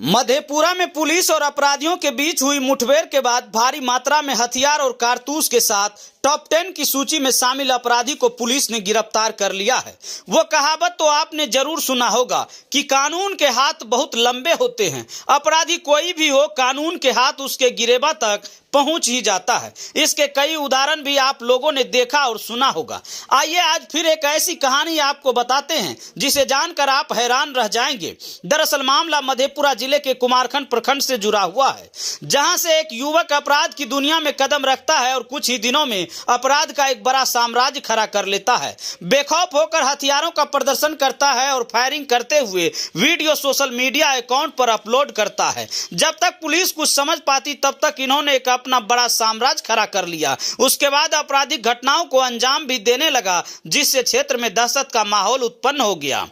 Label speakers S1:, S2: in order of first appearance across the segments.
S1: मधेपुरा में पुलिस और अपराधियों के बीच हुई मुठभेड़ के बाद भारी मात्रा में हथियार और कारतूस के साथ टॉप 10 की सूची में शामिल अपराधी को पुलिस ने गिरफ्तार कर लिया है। वो कहावत तो आपने जरूर सुना होगा कि कानून के हाथ बहुत लंबे होते हैं। अपराधी कोई भी हो, कानून के हाथ उसके गिरेबा तक पहुंच ही जाता है। इसके कई उदाहरण भी आप लोगों ने देखा और सुना होगा। आइए आज फिर एक ऐसी कहानी आपको बताते हैं जिसे जानकर आप हैरान रह जाएंगे। दरअसल मामला मधेपुरा जिले के कुमारखंड प्रखंड से जुड़ा हुआ है, जहां से एक युवक अपराध की दुनिया में कदम रखता है और कुछ ही दिनों में अपराध का एक बड़ा साम्राज्य खड़ा कर लेता है। बेखौफ होकर हथियारों का प्रदर्शन करता है और फायरिंग करते हुए वीडियो सोशल मीडिया अकाउंट पर अपलोड करता है। जब तक पुलिस कुछ समझ पाती तब तक इन्होंने एक अपना बड़ा साम्राज्य खड़ा कर लिया। उसके बाद आपराधिक घटनाओं को अंजाम भी देने लगा, जिससे क्षेत्र में दहशत का माहौल उत्पन्न हो गया।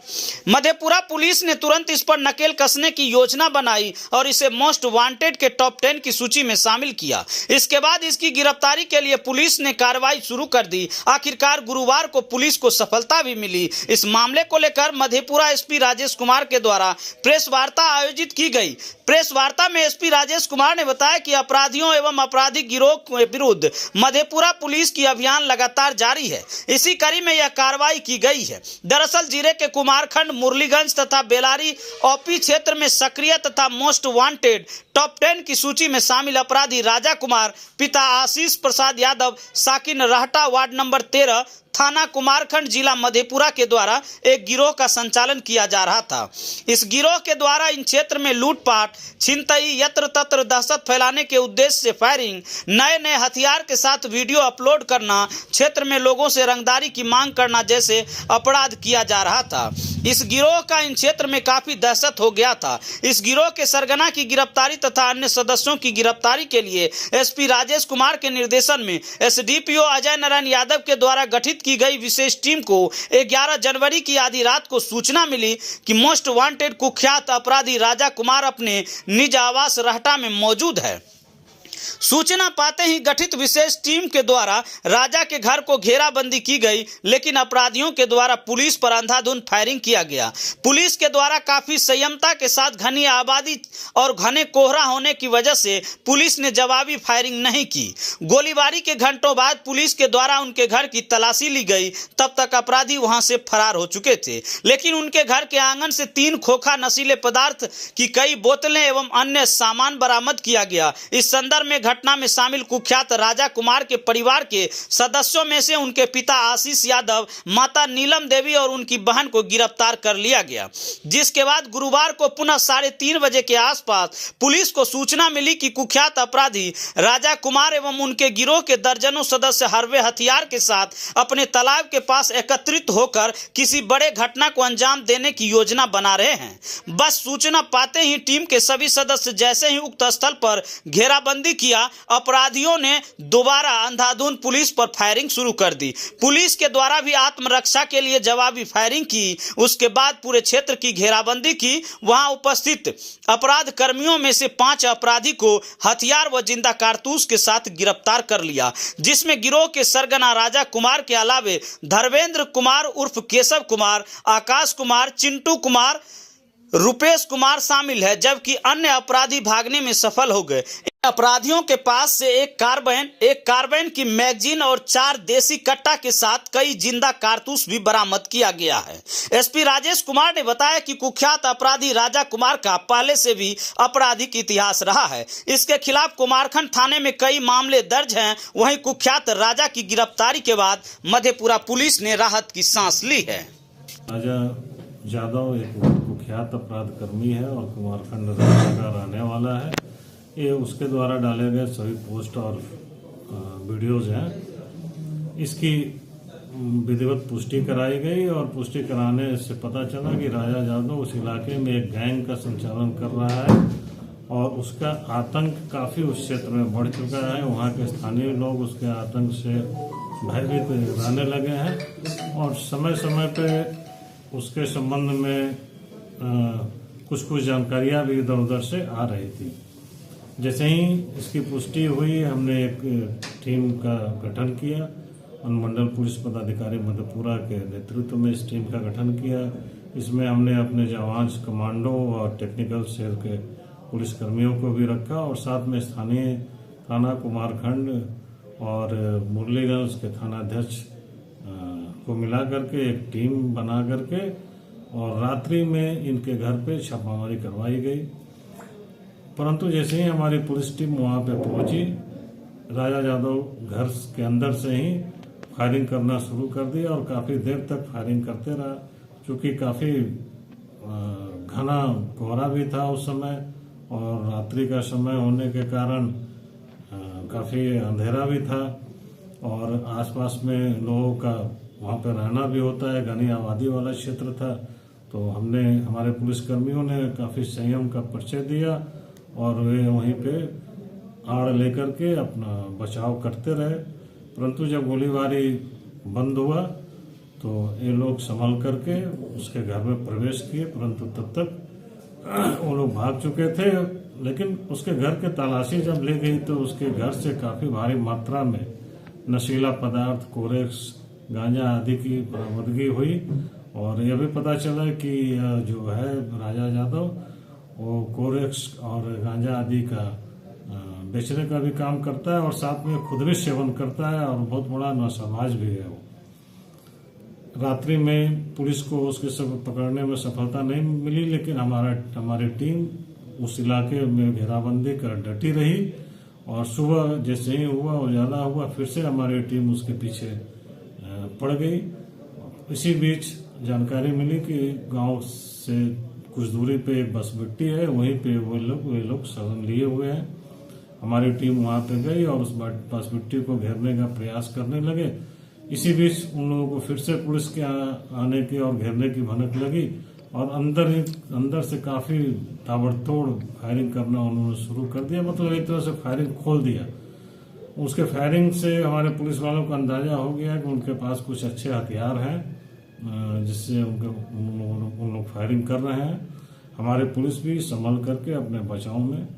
S1: मधेपुरा पुलिस ने तुरंत इस पर नकेल कसने की योजना बनाई और इसे मोस्ट वांटेड के टॉप 10 की सूची में शामिल किया। इसके बाद इसकी गिरफ्तारी के लिए पुलिस ने कार्रवाई शुरू कर दी। आखिरकार गुरुवार को पुलिस को सफलता भी मिली। इस मामले को लेकर मधेपुरा एसपी राजेश कुमार के द्वारा प्रेस वार्ता आयोजित की गई। प्रेस वार्ता में एसपी राजेश कुमार ने बताया कि अपराधियों एवं आपराधिक गिरोह के विरुद्ध मधेपुरा पुलिस की अभियान लगातार जारी है। इसी कड़ी में यह कार्रवाई की गई है। दरअसल जिले के कुमारखंड, मुरलीगंज तथा बेलारी ओपी क्षेत्र में सक्रिय तथा मोस्ट वांटेड टॉप 10 की सूची में शामिल अपराधी राजा कुमार पिता आशीष प्रसाद यादव, साकिन रहटा, वार्ड नंबर 13, थाना कुमारखंड, जिला मधेपुरा के द्वारा एक गिरोह का संचालन किया जा रहा था। इस गिरोह के द्वारा इन क्षेत्र में लूटपाट, छिनतई, यत्र तत्र दहशत फैलाने के उद्देश्य से फायरिंग, नए नए हथियार के साथ वीडियो अपलोड करना, क्षेत्र में लोगों से रंगदारी की मांग करना जैसे अपराध किया जा रहा था। इस गिरोह का इन क्षेत्र में काफी दहशत हो गया था। इस गिरोह के सरगना की गिरफ्तारी तथा अन्य सदस्यों की गिरफ्तारी के लिए एसपी राजेश कुमार के निर्देशन में एसडीपीओ अजय नारायण यादव के द्वारा गठित की गई विशेष टीम को 11 जनवरी की आधी रात को सूचना मिली कि मोस्ट वांटेड कुख्यात अपराधी राजा कुमार अपने निज आवास रहटा में मौजूद है। सूचना पाते ही गठित विशेष टीम के द्वारा राजा के घर को घेराबंदी की गई, लेकिन अपराधियों के द्वारा पुलिस पर अंधाधुंध फायरिंग किया गया। पुलिस के द्वारा काफी संयमता के साथ घनी आबादी और घने कोहरा होने की वजह से पुलिस ने जवाबी फायरिंग नहीं की। गोलीबारी के घंटों बाद पुलिस के द्वारा उनके घर की तलाशी ली गई। तब तक अपराधी वहां से फरार हो चुके थे, लेकिन उनके घर के आंगन से 3 खोखा नशीले पदार्थ की कई बोतलें एवं अन्य सामान बरामद किया गया। इस संदर्भ में घटना में शामिल कुख्यात राजा कुमार के परिवार के सदस्यों में से उनके पिता आशीष यादव, माता नीलम देवी और उनकी बहन को गिरफ्तार कर लिया गया। जिसके बाद गुरुवार को पुनः 3:30 बजे के आसपास पुलिस को सूचना मिली कि कुख्यात अपराधी राजा कुमार एवं उनके गिरोह के दर्जनों सदस्य हरवे हथियार के साथ अपने तालाब के पास एकत्रित होकर किसी बड़े घटना को अंजाम देने की योजना बना रहे हैं। बस सूचना पाते ही टीम के सभी सदस्य जैसे ही उक्त स्थल पर घेराबंदी किया, अपराधियों ने दोबारा अंधाधुंध पुलिस पर फायरिंग शुरू कर दी। पुलिस के द्वारा भी आत्मरक्षा के लिए जवाबी फायरिंग की। उसके बाद पूरे क्षेत्र की घेराबंदी की। वहां उपस्थित अपराध कर्मियों में से 5 अपराधी को हथियार व जिंदा कारतूस के साथ गिरफ्तार कर लिया, जिसमें गिरोह के सरगना राजा कुमार के अलावे धर्मेंद्र कुमार उर्फ केशव कुमार, आकाश कुमार, चिंटू कुमार, रुपेश कुमार शामिल है, जबकि अन्य अपराधी भागने में सफल हो गए। अपराधियों के पास से एक कार्बाइन की मैगजीन और 4 देसी कट्टा के साथ कई जिंदा कारतूस भी बरामद किया गया है। एसपी राजेश कुमार ने बताया कि कुख्यात अपराधी राजा कुमार का पहले से भी आपराधिक इतिहास रहा है। इसके खिलाफ कुमारखंड थाने में कई मामले दर्ज हैं। वहीं कुख्यात राजा की गिरफ्तारी के बाद मधेपुरा पुलिस ने राहत की सांस ली है।
S2: राजा यादव एक कुख्यात अपराध कर्मी है और कुमारखंड का रहने वाला है। ये उसके द्वारा डाले गए सभी पोस्ट और वीडियोज हैं। इसकी विधिवत पुष्टि कराई गई और पुष्टि कराने से पता चला कि राजा यादव उस इलाके में एक गैंग का संचालन कर रहा है और उसका आतंक काफ़ी उस क्षेत्र में बढ़ चुका है। वहाँ के स्थानीय लोग उसके आतंक से भयभीत रहने लगे हैं और समय समय पे उसके संबंध में कुछ जानकारियाँ भी इधर उधर से आ रही थी। जैसे ही इसकी पुष्टि हुई, हमने एक टीम का गठन किया। अनुमंडल पुलिस पदाधिकारी मधेपुरा के नेतृत्व में इस टीम का गठन किया। इसमें हमने अपने जवान, कमांडो और टेक्निकल सेल के पुलिसकर्मियों को भी रखा और साथ में स्थानीय थाना कुमारखंड और मुरलीगंज के थानाध्यक्ष को मिला करके एक टीम बना करके और रात्रि में इनके घर पे छापामारी करवाई गई। परंतु जैसे ही हमारी पुलिस टीम वहाँ पे पहुंची, राजा जादव घर के अंदर से ही फायरिंग करना शुरू कर दिया और काफ़ी देर तक फायरिंग करते रहा। चूँकि काफ़ी घना कोहरा भी था उस समय और रात्रि का समय होने के कारण काफ़ी अंधेरा भी था और आसपास में लोगों का वहाँ पे रहना भी होता है, घनी आबादी वाला क्षेत्र था। तो हमारे पुलिसकर्मियों ने काफ़ी संयम का परिचय दिया और वे वहीं पे आड़ लेकर के अपना बचाव करते रहे। परंतु जब गोलीबारी बंद हुआ तो ये लोग संभल करके उसके घर में प्रवेश किए, परंतु तब तक वो लोग भाग चुके थे। लेकिन उसके घर के तलाशी जब ली गई तो उसके घर से काफ़ी भारी मात्रा में नशीला पदार्थ, कोरेक्स, गांजा आदि की बरामदगी हुई और यह भी पता चला कि जो है राजा जादव वो कोरेक्स और गांजा आदि का बेचने का भी काम करता है और साथ में खुद भी सेवन करता है और बहुत बड़ा नासमाज भी है वो। रात्रि में पुलिस को उसके सब पकड़ने में सफलता नहीं मिली, लेकिन हमारी टीम उस इलाके में घेराबंदी कर डटी रही और सुबह जैसे ही हुआ उजाला हुआ फिर से हमारी टीम उसके पीछे पड़ गई। इसी बीच जानकारी मिली कि गांव से कुछ दूरी पे एक बस बिट्टी है, वहीं पे वे लोग शरण लिए हुए हैं। हमारी टीम वहां पे गई और उस बस बिट्टी को घेरने का प्रयास करने लगे। इसी बीच उन लोगों को फिर से पुलिस के आने की और घेरने की भनक लगी और अंदर से काफी ताबड़तोड़ फायरिंग करना उन्होंने शुरू कर दिया, मतलब एक तरह से फायरिंग खोल दिया। उसके फायरिंग से हमारे पुलिस वालों को अंदाजा हो गया कि उनके पास कुछ अच्छे हथियार हैं जिससे उन लोग फायरिंग कर रहे हैं। हमारे पुलिस भी संभल करके अपने बचाव में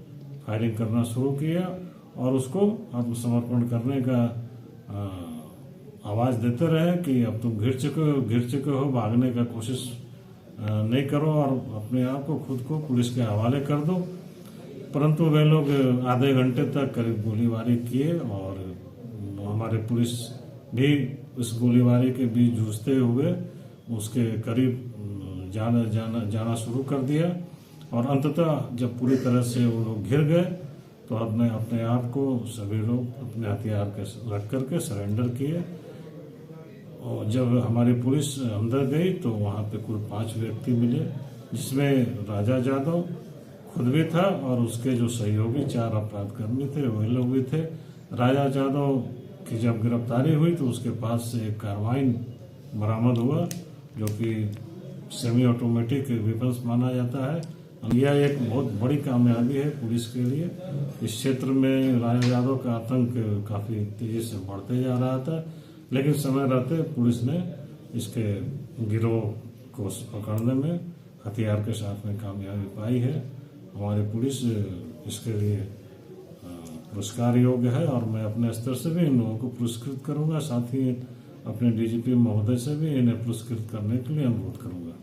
S2: फायरिंग करना शुरू किया और उसको आत्मसमर्पण करने का आवाज देते रहे कि अब तुम घिर चुके हो, भागने का कोशिश नहीं करो और अपने आप को खुद को पुलिस के हवाले कर दो। परंतु वे लोग आधे घंटे तक करीब गोलीबारी किए और हमारे पुलिस भी इस गोलीबारी के बीच जूझते हुए उसके करीब जाना शुरू कर दिया और अंततः जब पूरी तरह से वो लोग घिर गए तो अपने आप को सभी लोग अपने हथियार रख करके सरेंडर किए। और जब हमारी पुलिस अंदर गई तो वहाँ पे कुल 5 व्यक्ति मिले, जिसमें राजा जादव खुद भी था और उसके जो सहयोगी 4 अपराधकर्मी थे वही लोग भी थे। राजा जादव की जब गिरफ्तारी हुई तो उसके पास से एक कार्बाइन बरामद हुआ जो कि सेमी ऑटोमेटिक वेपन्स माना जाता है। यह एक बहुत बड़ी कामयाबी है पुलिस के लिए। इस क्षेत्र में राजा यादव का आतंक काफ़ी तेजी से बढ़ते जा रहा था, लेकिन समय रहते पुलिस ने इसके गिरोह को पकड़ने में हथियार के साथ में कामयाबी पाई है। हमारी पुलिस इसके लिए पुरस्कार योग्य है और मैं अपने स्तर से भी इन लोगों को पुरस्कृत करूंगा, साथ ही अपने डीजीपी महोदय से भी इन्हें पुरस्कृत करने के लिए अनुरोध करूंगा।